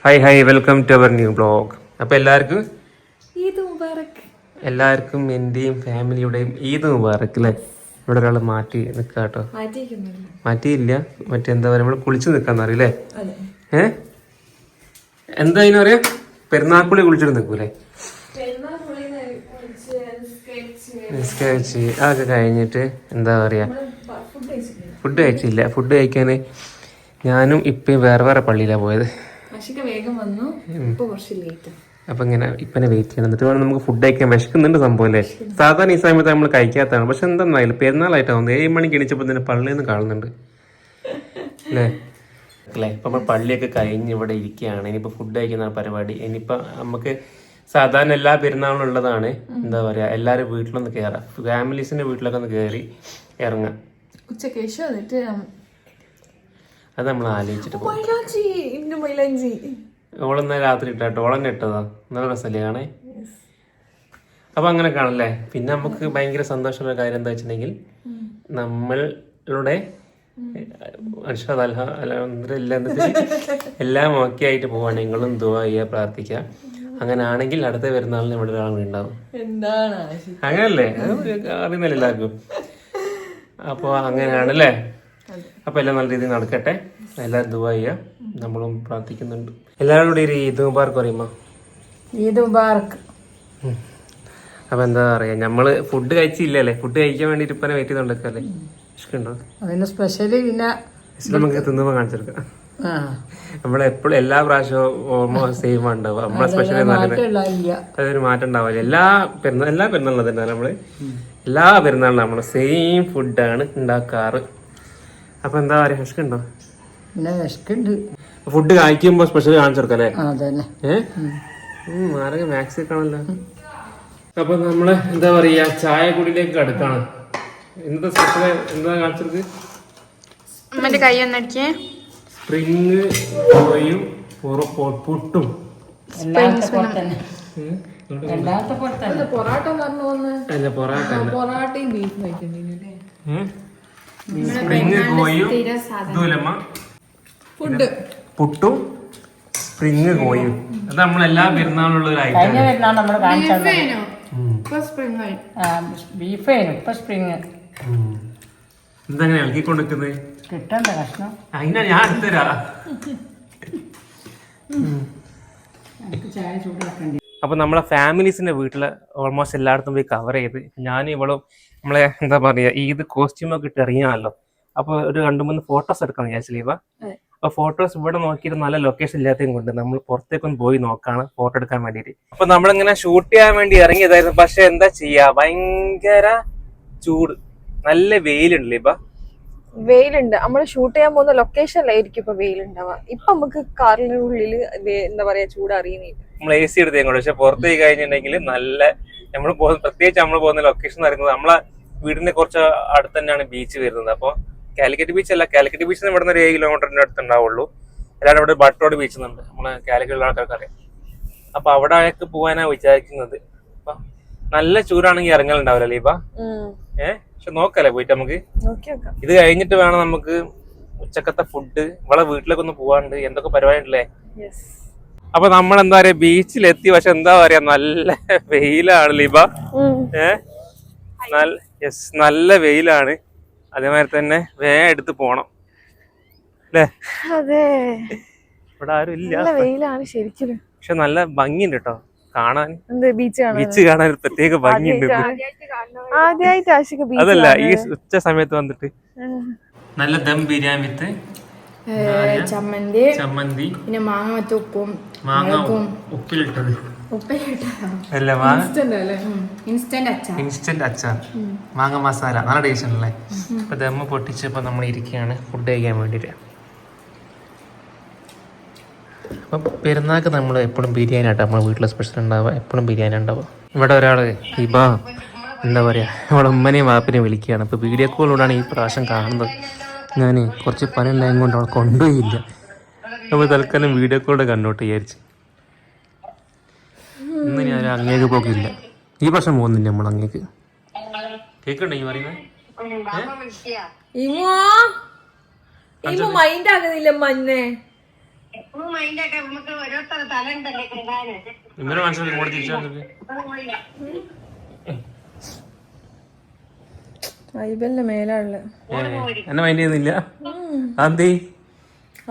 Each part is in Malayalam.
Hi welcome to our new blog. അപ്പോൾ എല്ലാവർക്കും എൻ്റെയും ഫാമിലിയുടെയും ഈദ് മുബാറക്ക് അല്ലേ. ഇവിടെ ഒരാൾ മാറ്റി നിൽക്കുക കേട്ടോ. മാറ്റിയില്ല, മറ്റെന്താ പറയുക, നമ്മൾ കുളിച്ച് നിൽക്കാന്നറിയില്ലേ. എന്താ അതിന് പറയാ, പെരുന്നാക്കുളി കുളിച്ചിട്ട് നിൽക്കൂലേ. നിസ്കരിച്ച് അതൊക്കെ കഴിഞ്ഞിട്ട് എന്താ പറയാ, ഫുഡ് കഴിച്ചില്ല. ഫുഡ് കഴിക്കാൻ ഞാനും ഇപ്പം വേറെ പള്ളിയിലാണ് പോയത്. അപ്പൊ ഇങ്ങനെ ഇപ്പനെ വെയിറ്റ് ചെയ്യണം, എന്നിട്ട് വേണം നമുക്ക് ഫുഡ് കഴിക്കാൻ. വിശക്കുന്നുണ്ട് സംഭവം അല്ലേ. സാധാരണ ഈ സമയത്ത് നമ്മൾ കഴിക്കാത്തതാണ്, പക്ഷെ എന്തായാലും പെരുന്നാളായിട്ടാവുന്നത്. 7 മണിക്ക് എണീച്ചപ്പോൾ തന്നെ പള്ളിയിൽ നിന്ന് കാണുന്നുണ്ട് അല്ലേ. ഇപ്പൊ നമ്മൾ പള്ളിയൊക്കെ കഴിഞ്ഞ് ഇവിടെ ഇരിക്കുകയാണ്. ഇനിയിപ്പോ ഫുഡ് കഴിക്കുന്ന പരിപാടി. ഇനിയിപ്പോ നമുക്ക് സാധാരണ എല്ലാ പെരുന്നാളും ഉള്ളതാണ്, എന്താ പറയാ, എല്ലാരും വീട്ടിലൊന്ന് കയറാം, ഫാമിലീസിന്റെ വീട്ടിലൊക്കെ ഒന്ന് കയറി ഇറങ്ങാം. അത് നമ്മൾ ആലോചിച്ചിട്ട് പോകും. ഓളെന്നാ രാത്രി ഇട്ടോ, ഓളന്നെ ഇട്ടതാ, നല്ല രസമല്ലേ കാണേ. അപ്പൊ അങ്ങനെ കാണല്ലേ. പിന്നെ നമുക്ക് ഭയങ്കര സന്തോഷമുള്ള കാര്യം എന്താ വെച്ചിട്ടുണ്ടെങ്കിൽ, നമ്മളുടെ എല്ലാം ഓക്കെ ആയിട്ട് പോവാണ്. നിങ്ങളും ദുആ ചെയ്യുക, പ്രാർത്ഥിക്കുക. അങ്ങനെ ആണെങ്കിൽ അടുത്ത പെരുന്നാളിന് ഇവിടെ ഒരാൾ ഉണ്ടാവും. അങ്ങനല്ലേ, അറിയുന്നില്ല എല്ലാവർക്കും. അപ്പൊ അങ്ങനെയാണല്ലേ. അപ്പൊ എല്ലാം നല്ല രീതിയിൽ നടക്കട്ടെ. എല്ലാവരും ദുആ ചെയ്യുക, നമ്മളും പ്രാർത്ഥിക്കുന്നുണ്ട്. എല്ലാവരും കൂടി ഒരു ഈദ് മുബാറക്ക് പറയുമ്പോ ഈദ് മുബാറക്ക്. അപ്പൊ എന്താ പറയാ, നമ്മള് ഫുഡ് കഴിച്ചില്ലല്ലേ. ഫുഡ് കഴിക്കാൻ വേണ്ടിട്ട് ഇപ്പനെ വെയിറ്റ് ചെയ്തോണ്ടിരിക്കല്ലേ. ഇഷ്ടമുണ്ടോ അതിന് സ്പെഷ്യലി? പിന്നെ നമുക്ക് തിന്നുമ്പോ കാണിച്ചെടുക്കാം. നമ്മളെപ്പോഴും എല്ലാ പ്രാവശ്യവും ഓൾമോസ്റ്റ് സെയിം ഉണ്ടാവുക. നമ്മളെ സ്പെഷ്യൽ അതൊരു മാറ്റം ഉണ്ടാവില്ല. എല്ലാ പെരുന്നാളിനും തന്നെ നമ്മള് എല്ലാ പെരുന്നാളിനും നമ്മള് സെയിം ഫുഡാണ് ഉണ്ടാക്കാറ്. അപ്പൊ എന്താ പറയാ, വിശക്കുണ്ടോ? പിന്നെ വിശക്കുണ്ട്. ഫുഡ് കഴിക്കുമ്പോ സ്പെഷ്യൽ കാണിച്ചെടുക്കല്ലേ. ആരൊക്കെ മാക്സ് കാണല്ലോ. അപ്പൊ നമ്മള് എന്താ പറയാ, ചായ കുടിയിലേക്ക് അടുക്കാണ്. ഇന്നത്തെ സ്പെഷ്യൽ എന്താ കാണിച്ചെടുക്ക്? സ്പ്രിങ് റോയും പുട്ടും. പൊറാട്ടയും ബീഫ് സ്പ്രിങ് കോയും ഇതുലമ്മ പുട്ടും സ്പ്രിങ് കോയും. അത് നമ്മളെല്ലാ പെരുന്നാളുള്ള ഒരു ഐറ്റം. എന്തെങ്ങനെ ഇളക്കിക്കൊണ്ടിരിക്കുന്നത്? കിട്ടണ്ട കഷ്ണം അതിനാ ഞാൻ എടുത്തരാ. അപ്പൊ നമ്മളെ ഫാമിലീസിന്റെ വീട്ടില് ഓൾമോസ്റ്റ് എല്ലായിടത്തും പോയി കവർ ചെയ്ത് ഞാനും ഇവളും നമ്മളെ എന്താ പറയാ, ഈദ് കോസ്റ്റ്യൂമൊക്കെ ഇട്ട് ഇറങ്ങിയാണല്ലോ. അപ്പൊ ഒരു 2-3 ഫോട്ടോസ് എടുക്കണം വിചാരിച്ചില്ല. അപ്പൊ ഫോട്ടോസ് ഇവിടെ നോക്കിയിട്ട് നല്ല ലൊക്കേഷൻ ഇല്ലാത്തതും കൊണ്ട് നമ്മൾ പുറത്തേക്കൊന്ന് പോയി നോക്കാണ് ഫോട്ടോ എടുക്കാൻ വേണ്ടിയിട്ട്. അപ്പൊ നമ്മളിങ്ങനെ ഷൂട്ട് ചെയ്യാൻ വേണ്ടി ഇറങ്ങിയതായിരുന്നു. പക്ഷെ എന്താ ചെയ്യാ, ഭയങ്കര ചൂട്, നല്ല വെയിലുണ്ടല്ലേ. വെയിലുണ്ട്. നമ്മൾ ഷൂട്ട് ചെയ്യാൻ പോകുന്ന ലൊക്കേഷനിലായിരിക്കും ഇപ്പൊ വെയിലുണ്ടാവുക. ഇപ്പൊ നമുക്ക് കാറിന്റെ ഉള്ളില് എന്താ പറയാ, ചൂട് അറിയുന്നില്ല. നമ്മൾ AC എടുത്തേക്കൊണ്ട്. പക്ഷെ പുറത്തേക്ക് കഴിഞ്ഞിട്ടുണ്ടെങ്കിൽ നല്ല, നമ്മൾ പ്രത്യേകിച്ച് നമ്മൾ പോകുന്ന ലൊക്കേഷൻ എന്ന് പറയുന്നത് നമ്മളെ വീടിന്റെ കുറച്ച് അടുത്ത് തന്നെയാണ് ബീച്ച് വരുന്നത്. അപ്പൊ കാലിക്കറ്റ് ബീച്ച് അല്ല, കാലിക്കറ്റ് ബീച്ചിൽ നിന്ന് ഇവിടെ നിന്ന് 7 കിലോമീറ്ററിന്റെ അടുത്തുണ്ടാവുള്ളൂ. അല്ലാതെ ഇവിടെ ബട്ടോട് ബീച്ച് ഉണ്ട്, നമ്മളെ കാലിക്കറ്റ് ആൾക്കാർക്ക് അറിയാം. അപ്പൊ അവിടേക്ക് പോകാനാണ് വിചാരിക്കുന്നത്. അപ്പൊ നല്ല ചൂടാണെങ്കിൽ ഇറങ്ങലുണ്ടാവില്ലല്ലേ ഇപ്പൊ. പക്ഷെ നോക്കല്ലേ പോയിട്ട് നമുക്ക്. ഇത് കഴിഞ്ഞിട്ട് വേണം നമുക്ക് ഉച്ചക്കത്തെ ഫുഡ്. ഇവിടെ വീട്ടിലേക്ക് ഒന്ന് പോവാണ്ട്, എന്തൊക്കെ പരിപാടി ഉണ്ടല്ലേ. അപ്പൊ നമ്മൾ എന്താ പറയാ, ബീച്ചിലെത്തി. പക്ഷെ എന്താ പറയാ, നല്ല വെയിലാണ് ലീബ. നല്ല വെയിലാണ്. അതേമാതിരി തന്നെ വേഗം എടുത്ത് പോണം അല്ലേ. ഇവിടെ ആരും ഇല്ല, പക്ഷെ നല്ല ഭംഗിയുണ്ട് കേട്ടോ കാണാൻ. ബീച്ച് കാണാൻ ഒരു പ്രത്യേക ഭംഗിയുണ്ട്. അതല്ല, ഈ ഉച്ച സമയത്ത് വന്നിട്ട് നല്ല ദം ബിരിയാണി വിത്ത് ചമ്മന്തി, പിന്നെ മാങ്ങ ഉപ്പിലിട്ടത് ഇൻസ്റ്റന്റ് അച്ചാർ, മാങ്ങ മസാല, നല്ല ടേസ്റ്റ് ഉണ്ടല്ലേ. അപ്പൊ ദമ്മ് പൊട്ടിച്ചപ്പോ നമ്മൾ ഇരിക്കുകയാണ് ഫുഡ് കഴിക്കാൻ വേണ്ടിട്ട്. അപ്പൊ പെരുന്നാൾക്ക് നമ്മൾ എപ്പോഴും ബിരിയാണി ആട്ടോ നമ്മളെ വീട്ടിലെ സ്പെഷ്യൽ ഉണ്ടാവുക. എപ്പോഴും ബിരിയാണി ഉണ്ടാവുക. ഇവിടെ ഒരാള് എന്താ പറയാ, അവളെ ഉമ്മനെയും വാപ്പിനെയും വിളിക്കുകയാണ്. അപ്പൊ വീഡിയോ കോളിലൂടെയാണ് ഈ പ്രാവശ്യം കാണുന്നത്. ഞാൻ കുറച്ച് പണി ഉണ്ടായത് കൊണ്ട് അവളെ കൊണ്ടുപോയില്ല. അപ്പോൾ തൽക്കാലം വീഡിയോ കോളിലൂടെ കണ്ടോട്ട് വിചാരിച്ചു. ഇന്ന് ഞാൻ അങ്ങേക്ക് പോക്കില്ല. ഈ വർഷം പോകുന്നില്ല നമ്മൾ അങ്ങേക്ക്. കേൾക്കണ്ടോ ഈ പറയുന്നത്? ഇവരെ മനസ്സിലാക്കി ഇങ്ങോട്ട് തിരിച്ചു ഐബലിന്റെ മേലുള്ള എന്നെ മൈൻഡ് ചെയ്യുന്നില്ല. അന്തേ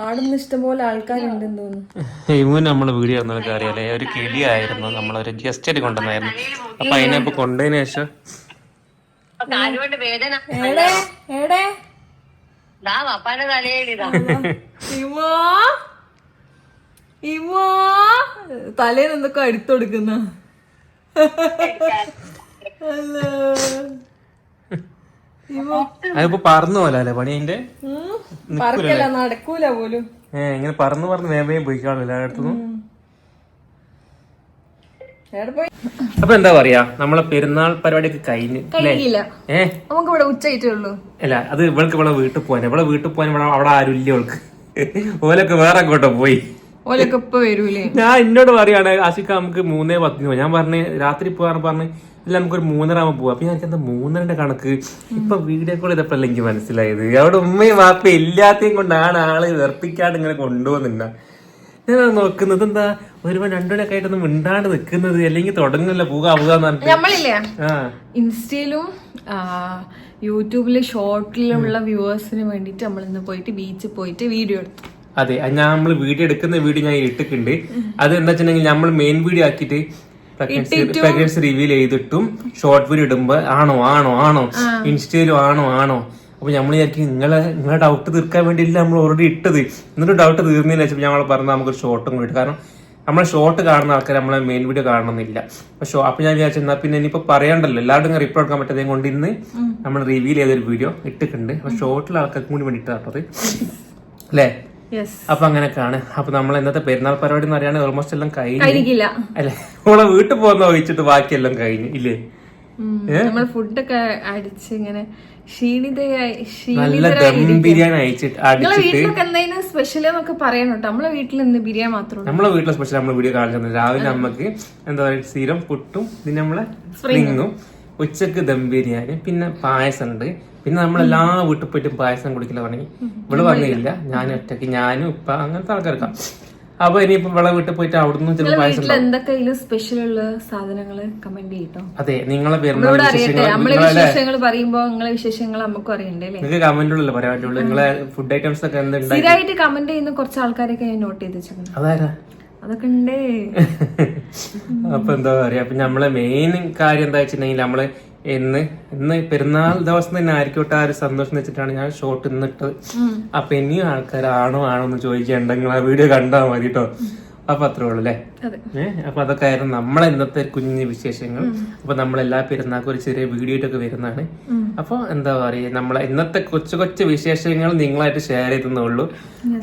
ആടുന്ന ഇഷ്ടംപോലെ ആൾക്കാരുണ്ടെന്ന് തോന്നുന്നു. ഇവന് നമ്മളെ വീഡിയോ എന്നൊക്കെ അറിയാലേ, ഒരു കിളിയായിരുന്നു, നമ്മളൊരു ഗസ്റ്റ് ആയിട്ട് കൊണ്ടുവന്നായിരുന്നു. അപ്പൊ അതിനപ്പൊ കൊണ്ടതിന് ശേഷം തലേന്ന് എന്തൊക്കെ അടുത്ത് കൊടുക്കുന്ന അതിപ്പോ പറന്നു പോലല്ലേ പണി അതിന്റെ പറക്കല്ല, നടക്കൂല പോലും. ഇങ്ങനെ പറന്ന് വേഗം പോയി കാണില്ല എല്ലായിടത്തുനിന്നും. അപ്പൊ എന്താ പറയാ, നമ്മളെ പെരുന്നാൾ പരിപാടിയൊക്കെ കഴിഞ്ഞില്ല. നമുക്ക് ഇവിടെ ഉച്ചയിട്ടേ ഉള്ളൂ. അല്ല, അത് ഇവൾക്ക് ഇവിടെ വീട്ടിൽ പോകാൻ, അവിടെ ആരും ഇല്ല. അവൾക്ക് ഓലൊക്കെ വേറെ അങ്ങോട്ടോ പോയി. ഓലൊക്കെ ഇപ്പൊ വരൂലേ. ഞാൻ എന്നോട് പറയാണ് ആശിക്ക നമുക്ക് 3:10 പോവാം. ഞാൻ പറഞ്ഞ് രാത്രി പോകാൻ പറഞ്ഞ് ഇല്ല നമുക്കൊരു 3:30 ആകുമ്പോൾ പോവാം. അപ്പൊ ഞാൻ എന്താ 3:30 കണക്ക് ഇപ്പൊ വീഡിയോ കോൾ ചെയ്തപ്പോഴല്ല എനിക്ക് മനസ്സിലായത്. അവിടെ ഉമ്മയും വാപ്പയും എല്ലാത്തെയും കൊണ്ടാണ് ആള് വെറുപ്പിക്കാണ്ട് ഇങ്ങനെ കൊണ്ടുപോകുന്നുണ്ട. ഞാൻ നോക്കുന്നത് എന്താ ഒരു 2 മണിയൊക്കെ ആയിട്ടൊന്നും മിണ്ടാണ്ട് നിക്കുന്നത്, അല്ലെങ്കിൽ തുടങ്ങില്ല പോകാന്ന് പറഞ്ഞിട്ട്. നമ്മളില്ലേ ഇൻസ്റ്റയിലും യൂട്യൂബിലെ ഷോർട്ടിലുള്ള വ്യൂവേഴ്സിന് വേണ്ടിട്ട് നമ്മൾ ഇന്ന് പോയിട്ട് ബീച്ചിൽ പോയിട്ട് വീഡിയോ എടുത്തു. അതെ, നമ്മള് വീഡിയോ എടുക്കുന്ന വീഡിയോ ഞാൻ ഇട്ടിട്ടുണ്ട്. അത് എന്താ വെച്ചിട്ടുണ്ടെങ്കിൽ നമ്മൾ മെയിൻ വീഡിയോ ആക്കിയിട്ട് പ്രഗ്നൻസി റിവീൽ ചെയ്തിട്ടും ഷോർട്ട് വീഡിയോ ഇടുമ്പോ ആണോ ഇൻസ്റ്റയിലും ആണോ അപ്പൊ നമ്മൾ വിചാരിക്കും നിങ്ങളെ ഡൗട്ട് തീർക്കാൻ വേണ്ടിയില്ല നമ്മൾ ഓൾറെഡി ഇട്ടത്. എന്നിട്ട് ഡൗട്ട് തീർന്നതിന് വെച്ചപ്പോൾ ഞങ്ങൾ പറഞ്ഞ നമുക്കൊരു ഷോർട്ടും കൂടി ഇട്ട്. കാരണം നമ്മളെ ഷോർട്ട് കാണുന്ന ആൾക്കാർ നമ്മളെ മെയിൻ വീഡിയോ കാണണമെന്നില്ല. അപ്പൊ ഞാൻ വിചാരിച്ചു എന്നാ പിന്നെ ഇനിയിപ്പോ പറയണ്ടല്ലോ, എല്ലാവരും റിപ്ലൈ എടുക്കാൻ പറ്റാതെ കൊണ്ട് ഇന്ന് നമ്മൾ റിവീൽ ചെയ്തൊരു വീഡിയോ ഇട്ടിട്ടുണ്ട്. അപ്പൊ ഷോർട്ടിലെ ആൾക്കാർക്കും കൂടി വേണ്ടിയിട്ടാണത് അല്ലേ. അപ്പൊ അങ്ങനെയൊക്കെയാണ്. അപ്പൊ നമ്മൾ ഇന്നത്തെ പെരുന്നാൾ പരിപാടി എന്ന് പറയുകയാണെങ്കിൽ ഓൾമോസ്റ്റ് എല്ലാം കഴിഞ്ഞില്ല അല്ലെ. നമ്മളെ വീട്ടിൽ പോകുന്ന ഒഴിച്ചിട്ട് ബാക്കിയെല്ലാം കഴിഞ്ഞു ഇല്ലേ. നമ്മൾ ഫുഡൊക്കെ അടിച്ച് ഇങ്ങനെ നല്ല ദം ബിരിയാണി അടിച്ചിട്ട് എന്തെങ്കിലും സ്പെഷ്യൽ എന്നൊക്കെ പറയണം കേട്ടോ. നമ്മളെ വീട്ടിൽ ഇന്ന് ബിരിയാണി മാത്രമേ. നമ്മളെ വീട്ടിലെ സ്പെഷ്യൽ നമ്മളെ വീഡിയോ കാണിച്ചു. രാവിലെ നമുക്ക് എന്താ പറയുക സ്ഥിരം പുട്ടും പിന്നെ നമ്മളെ സ്പ്രിങ്ങും, ഉച്ചക്ക് ദം ബിരിയാണി, പിന്നെ പായസം ഉണ്ട്. പിന്നെ നമ്മളെല്ലാ വീട്ടിൽ പോയിട്ടും പായസം കുടിക്കില്ല തുടങ്ങി. ഇവിടെ പറഞ്ഞില്ല, ഞാൻ ഒറ്റയ്ക്ക്, ഞാനും ഇപ്പ അങ്ങനത്തെ ആൾക്കാർക്കാം. അപ്പൊ ഇനിയിപ്പോ ഇവിടെ വീട്ടിൽ പോയിട്ട് അവിടുന്ന് ചില പായസം എന്തൊക്കെയും സ്പെഷ്യൽ ഉള്ള സാധനങ്ങള് കമന്റ് ചെയ്യട്ടോ. അതെ, നിങ്ങളെ പെരുന്നാൾ വിശേഷങ്ങൾ പറയുമ്പോ നിങ്ങളെ വിശേഷങ്ങൾ നമുക്കും അറിയണ്ടേ. നിങ്ങൾക്ക് കമന്റുള്ളല്ലോ പറയാൻ പറ്റുള്ളൂ. നിങ്ങളെ ഫുഡ് ഐറ്റംസ് ഒക്കെ എന്തുണ്ട് സ്ഥിരമായിട്ട് കമന്റ് ചെയ്യുന്ന കുറച്ച് ആൾക്കാരൊക്കെ ഞാൻ നോട്ട് ചെയ്ത് വെച്ചിട്ടുണ്ട്. അതാരാ? അതൊക്കെ ഉണ്ട്. അപ്പൊ എന്താ പറയാ, അപ്പൊ നമ്മളെ മെയിൻ കാര്യം എന്താ വെച്ചിട്ടുണ്ടെങ്കിൽ നമ്മള് ഇന്ന് പെരുന്നാൾ ദിവസം തന്നെ ആയിരിക്കട്ടെ ആ ഒരു സന്തോഷം വെച്ചിട്ടാണ് ഞാൻ ഷോർട്ട് ഇന്നിട്ടത്. അപ്പൊ ഇനിയും ആൾക്കാർ ആണോ എന്ന് ചോദിക്കണ്ടെങ്കിൽ ആ വീഡിയോ കണ്ടാൽ മതി കേട്ടോ. അപ്പൊ അത്രേ ഉള്ളു അല്ലേ. അപ്പൊ അതൊക്കെ ആയിരുന്നു നമ്മളെ ഇന്നത്തെ കുഞ്ഞു വിശേഷങ്ങൾ. അപ്പൊ നമ്മളെല്ലാ പെരുന്നാൾക്കും ഒരു ചെറിയ വീഡിയോ ആയിട്ടൊക്കെ വരുന്നതാണ്. അപ്പൊ എന്താ പറയാ, നമ്മളെ ഇന്നത്തെ കൊച്ചു വിശേഷങ്ങൾ നിങ്ങളായിട്ട് ഷെയർ ചെയ്തെന്നുള്ളൂ.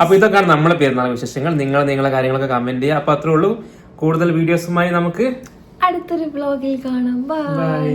അപ്പൊ ഇതൊക്കെയാണ് നമ്മളെ പെരുന്നാൾ വിശേഷങ്ങൾ. നിങ്ങളെ കാര്യങ്ങളൊക്കെ കമന്റ് ചെയ്യുക. അപ്പൊ അത്രേ ഉള്ളൂ. കൂടുതൽ വീഡിയോസുമായി നമുക്ക് അടുത്തൊരു വ്ലോഗിൽ കാണാം. ബൈ.